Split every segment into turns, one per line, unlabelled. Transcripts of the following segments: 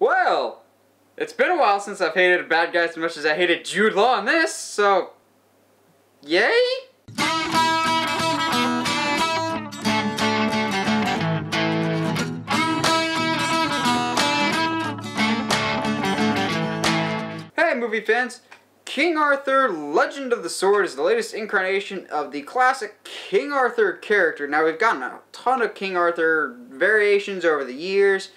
Well, it's been a while since I've hated a bad guy as much as I hated Jude Law in this, so yay? Hey movie fans! King Arthur Legend of the Sword is the latest incarnation of the classic King Arthur character. Now we've gotten a ton of King Arthur variations over the years.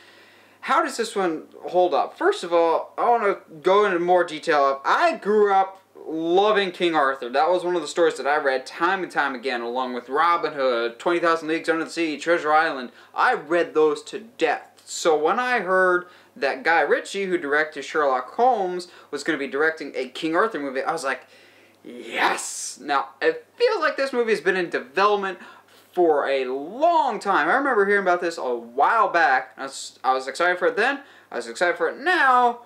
How does this one hold up? First of all, I want to go into more detail. I grew up loving King Arthur. That was one of the stories that I read time and time again, along with Robin Hood, 20,000 Leagues Under the Sea, Treasure Island. I read those to death. So when I heard that Guy Ritchie, who directed Sherlock Holmes, was going to be directing a King Arthur movie, I was like, yes! Now, it feels like this movie has been in development for a long time. I remember hearing about this a while back. I was excited for it then. I was excited for it now.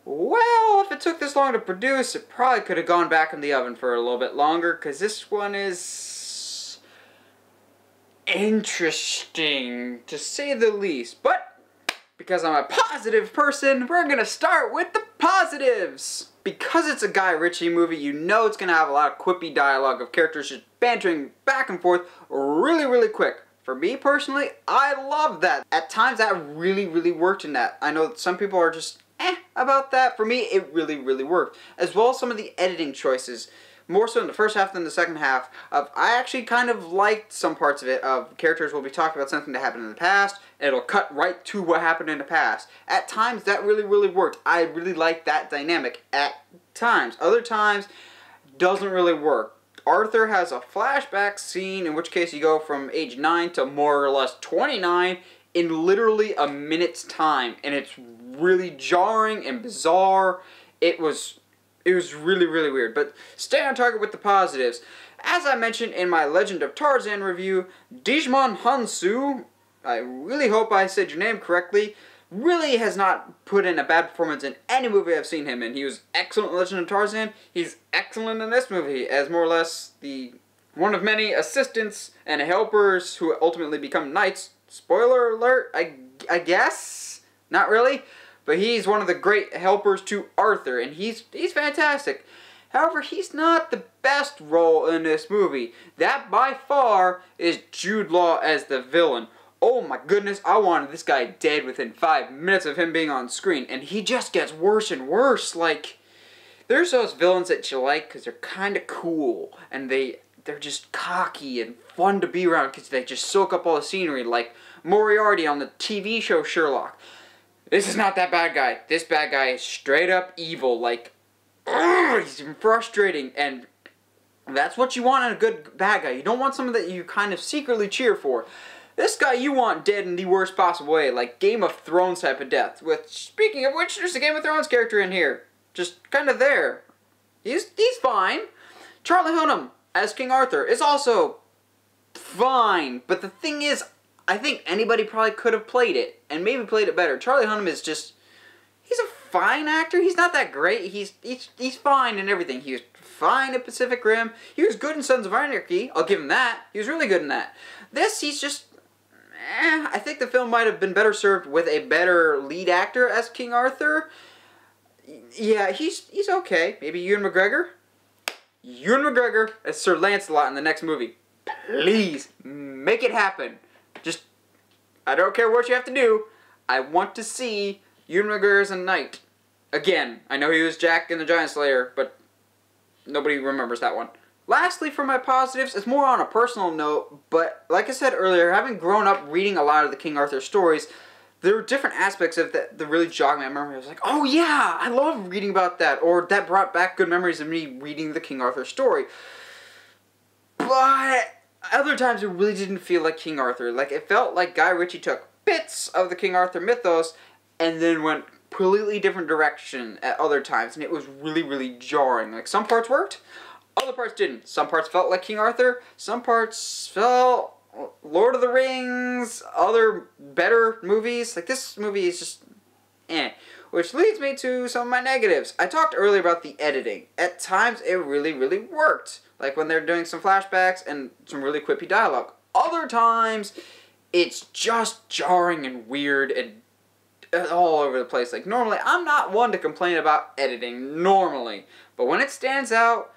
Well, if it took this long to produce, it probably could have gone back in the oven for a little bit longer, because this one is interesting, to say the least. But because I'm a positive person, we're going to start with the positives. Because it's a Guy Ritchie movie, you know it's going to have a lot of quippy dialogue of characters just bantering back and forth really quick. For me personally, I love that. At times that really worked in that. I know that some people are just about that. For me, it really worked. As well as some of the editing choices. More so in the first half than the second half. I actually kind of liked some parts of it. Characters will be talking about something that happened in the past, and it'll cut right to what happened in the past. At times, that really worked. I really liked that dynamic at times. Other times, doesn't really work. Arthur has a flashback scene, in which case you go from age 9 to more or less 29 in literally a minute's time. And it's really jarring and bizarre. It was really weird. But stay on target with the positives. As I mentioned in my Legend of Tarzan review, Djimon Hounsou, I really hope I said your name correctly, really has not put in a bad performance in any movie I've seen him in. He was excellent in Legend of Tarzan. He's excellent in this movie as more or less the one of many assistants and helpers who ultimately become knights. Spoiler alert, I guess? Not really. But he's one of the great helpers to Arthur, and he's fantastic. However, he's not the best role in this movie. That, by far, is Jude Law as the villain. Oh my goodness, I wanted this guy dead within 5 minutes of him being on screen, and he just gets worse and worse. Like, there's those villains that you like because they're kind of cool, and they're just cocky and fun to be around because they just soak up all the scenery, like Moriarty on the TV show Sherlock. This is not that bad guy. This bad guy is straight up evil. Like, he's frustrating. And that's what you want in a good bad guy. You don't want someone that you kind of secretly cheer for. This guy you want dead in the worst possible way. Like Game of Thrones type of death. Speaking of which, there's a Game of Thrones character in here. Just kind of there. He's fine. Charlie Hunnam as King Arthur is also fine. But the thing is, I think anybody probably could have played it, and maybe played it better. Charlie Hunnam is just, he's a fine actor. He's not that great. He's fine in everything. He was fine at Pacific Rim. He was good in Sons of Anarchy. I'll give him that. He was really good in that. This, he's just, I think the film might have been better served with a better lead actor as King Arthur. Yeah, he's okay. Maybe Ewan McGregor? Ewan McGregor as Sir Lancelot in the next movie. Please, make it happen. Just, I don't care what you have to do. I want to see Ewan McGregor as a knight. Again, I know he was Jack in the Giant Slayer, but nobody remembers that one. Lastly, for my positives, it's more on a personal note, but like I said earlier, having grown up reading a lot of the King Arthur stories, there were different aspects of that really jogged my memory. I was like, oh yeah, I love reading about that, or that brought back good memories of me reading the King Arthur story. But other times it really didn't feel like King Arthur. Like, it felt like Guy Ritchie took bits of the King Arthur mythos and then went completely different direction at other times, and it was really jarring. Like, some parts worked, other parts didn't. Some parts felt like King Arthur, some parts felt Lord of the Rings, other better movies. Like, this movie is just Which leads me to some of my negatives. I talked earlier about the editing. At times, it really worked. Like when they're doing some flashbacks and some really quippy dialogue. Other times, it's just jarring and weird and all over the place. Like, normally, I'm not one to complain about editing, normally. But when it stands out,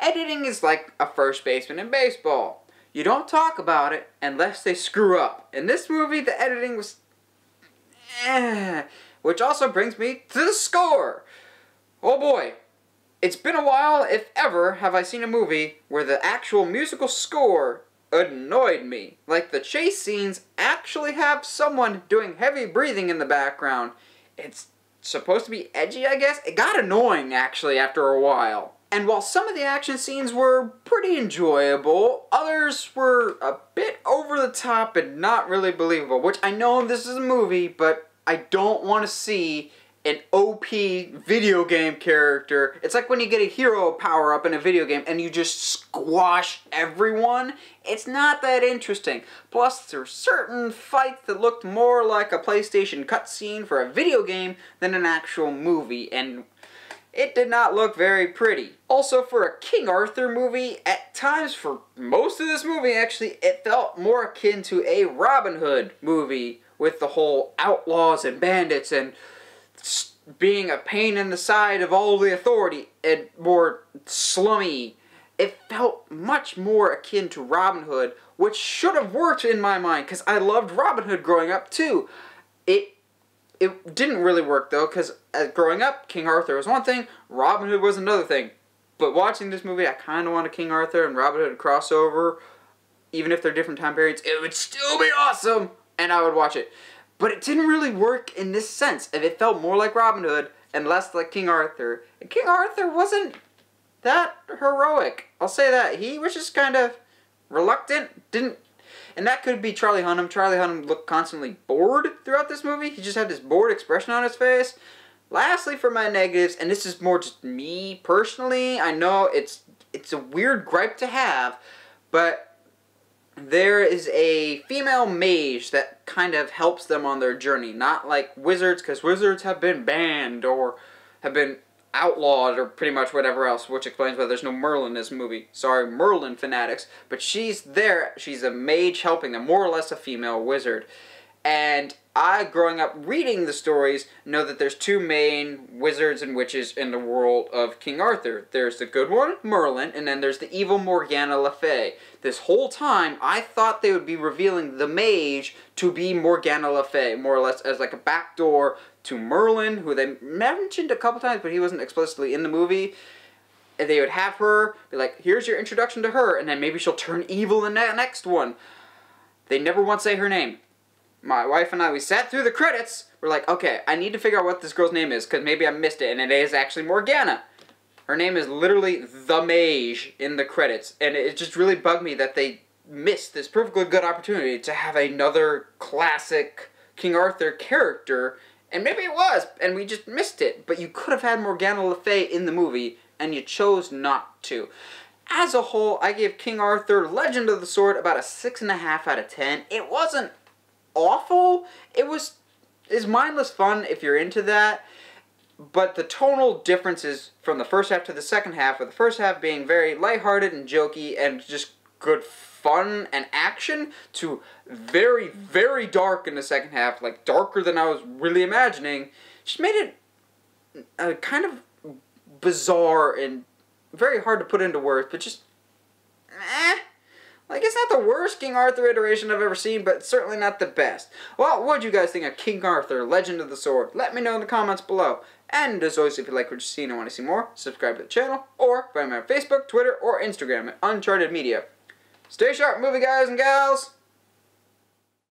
editing is like a first baseman in baseball. You don't talk about it unless they screw up. In this movie, the editing was which also brings me to the score. Oh boy. It's been a while, if ever, have I seen a movie where the actual musical score annoyed me. Like, the chase scenes actually have someone doing heavy breathing in the background. It's supposed to be edgy, I guess. It got annoying, actually, after a while. And while some of the action scenes were pretty enjoyable, others were a bit over the top and not really believable. Which, I know this is a movie, but I don't want to see an OP video game character. It's like when you get a hero power up in a video game and you just squash everyone. It's not that interesting. Plus, there were certain fights that looked more like a PlayStation cutscene for a video game than an actual movie, and it did not look very pretty. Also, for a King Arthur movie, at times, for most of this movie actually, it felt more akin to a Robin Hood movie with the whole outlaws and bandits and being a pain in the side of all the authority and more slummy. It felt much more akin to Robin Hood, which should have worked in my mind, because I loved Robin Hood growing up too. It didn't really work though, because growing up, King Arthur was one thing, Robin Hood was another thing. But watching this movie, I kind of want a King Arthur and Robin Hood crossover. Even if they're different time periods, it would still be awesome, and I would watch it. But it didn't really work in this sense. And it felt more like Robin Hood and less like King Arthur. And King Arthur wasn't that heroic. I'll say that. He was just kind of reluctant. And that could be Charlie Hunnam. Charlie Hunnam looked constantly bored throughout this movie. He just had this bored expression on his face. Lastly, for my negatives, and this is more just me personally. I know it's a weird gripe to have, but there is a female mage that kind of helps them on their journey. Not like wizards, because wizards have been banned or have been outlawed or pretty much whatever else, which explains why there's no Merlin in this movie. Sorry, Merlin fanatics. But she's there. She's a mage helping them, more or less a female wizard. And I, growing up reading the stories, know that there's two main wizards and witches in the world of King Arthur. There's the good one, Merlin, and then there's the evil Morgana Le Fay. This whole time, I thought they would be revealing the mage to be Morgana Le Fay, more or less as like a backdoor to Merlin, who they mentioned a couple times, but he wasn't explicitly in the movie. And they would have her be like, here's your introduction to her, and then maybe she'll turn evil in the next one. They never once say her name. My wife and I, we sat through the credits. We're like, okay, I need to figure out what this girl's name is, because maybe I missed it, and it is actually Morgana. Her name is literally the mage in the credits, and it just really bugged me that they missed this perfectly good opportunity to have another classic King Arthur character, and maybe it was, and we just missed it. But you could have had Morgana Le Fay in the movie, and you chose not to. As a whole, I give King Arthur Legend of the Sword about a 6.5 out of 10. It wasn't awful. It's mindless fun if you're into that, but the tonal differences from the first half to the second half, with the first half being very lighthearted and jokey and just good fun and action, to very, very dark in the second half, like darker than I was really imagining, just made it kind of bizarre and very hard to put into words, but just like, it's not the worst King Arthur iteration I've ever seen, but certainly not the best. Well, what do you guys think of King Arthur, Legend of the Sword? Let me know in the comments below. And as always, if you like what you see and want to see more, subscribe to the channel, or find me on Facebook, Twitter, or Instagram at Uncharted Media. Stay sharp, movie guys and gals!